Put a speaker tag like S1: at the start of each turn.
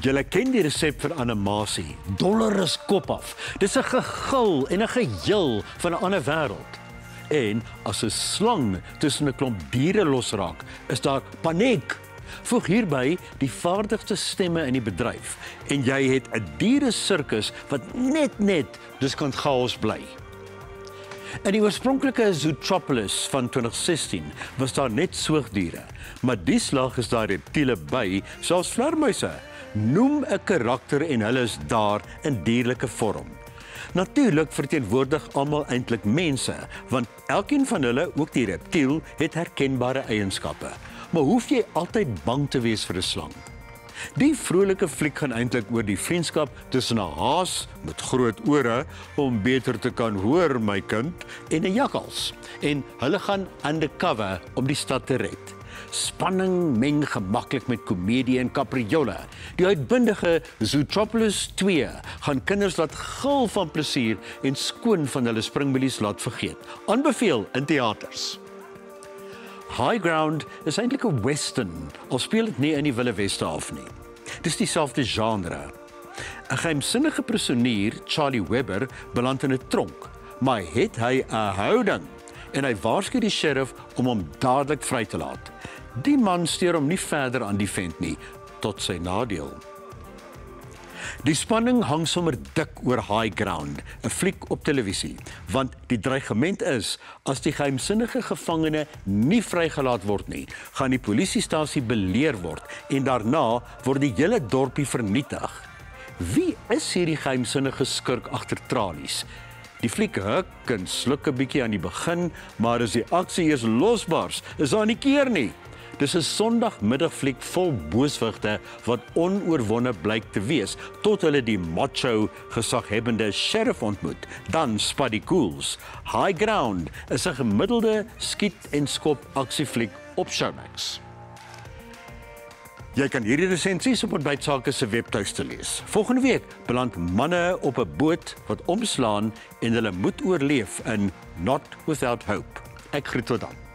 S1: Julle ken die resep vir animasie. Dollar kop af. Dis 'n gegil en 'n gejil van 'n ander wêreld. En as 'n slang tussen 'n klomp diere losraak, is daar paniek. Voeg hierby die vaardigste stemme in die bedryf en jy het 'n dieresirkus wat net dus kan chaos bly. In die oorspronklike Zootropolis van 2016 was daar net soogdiere, maar die slag is daar reptiele by, selfs vlermuise. Noem 'n karakter en hulle is daar in dierlike vorm. Natuurlik verteenwoordig almal eintlik mense, want elkeen van hulle, ook die reptiel, het herkenbare eienskappe. Maar hoef jy altyd bang te wees vir 'n slang? Die vrolike fliek gaan eintlik oor die vriendskap tussen 'n haas met groot ore, om beter te kan hoor, my kind, en 'n jakkals. En hulle gaan undercover om die stad te red. Spanning meng gemaklik met komedie en kapriolle. Die uitbundige Zootropolis 2 gaan kinders laat gil van plesier en skoon van hulle springbilies laat vergeet. Aanbeveel in teaters. High Ground is eintlik 'n western, al speel dit nie in die Wilde Weste af nie. Dis dieselfde genre. 'n Geheimsinnige prisonier, Charlie Webber, beland in 'n tronk, maar het hy 'n houding en hy waarsku die sheriff om hom dadelik vry te laat. Die man steur hom nie verder aan die vent nie, tot sy nadeel. Die spanning hang sommer dik oor High Ground, 'n fliek op televisie, want die dreigement is, as die geheimsinnige gevangene nie vrygelaat word nie, gaan die polisiestasie beleer word en daarna word die hele dorpie vernietig. Wie is hierdie geheimsinnige skurk agter tralies? Die fliek huk en sluk 'n bietjie aan die begin, maar as die aksie eers losbars, is daar nie keer nie. Dis 'n Sondagmiddagfliek vol booswigte wat onoorwonne blyk te wees, tot hulle die macho, gesaghebbende sheriff ontmoet. Dan spat die koels. High Ground is 'n gemiddelde skiet en skop aksiefliek op Showmax. Jy kan hierdie resensies op Ontbytsake se webtuiste lees. Volgende week beland manne op 'n boot wat omslaan en hulle moet oorleef in Not Without Hope. Ek groet tot dan.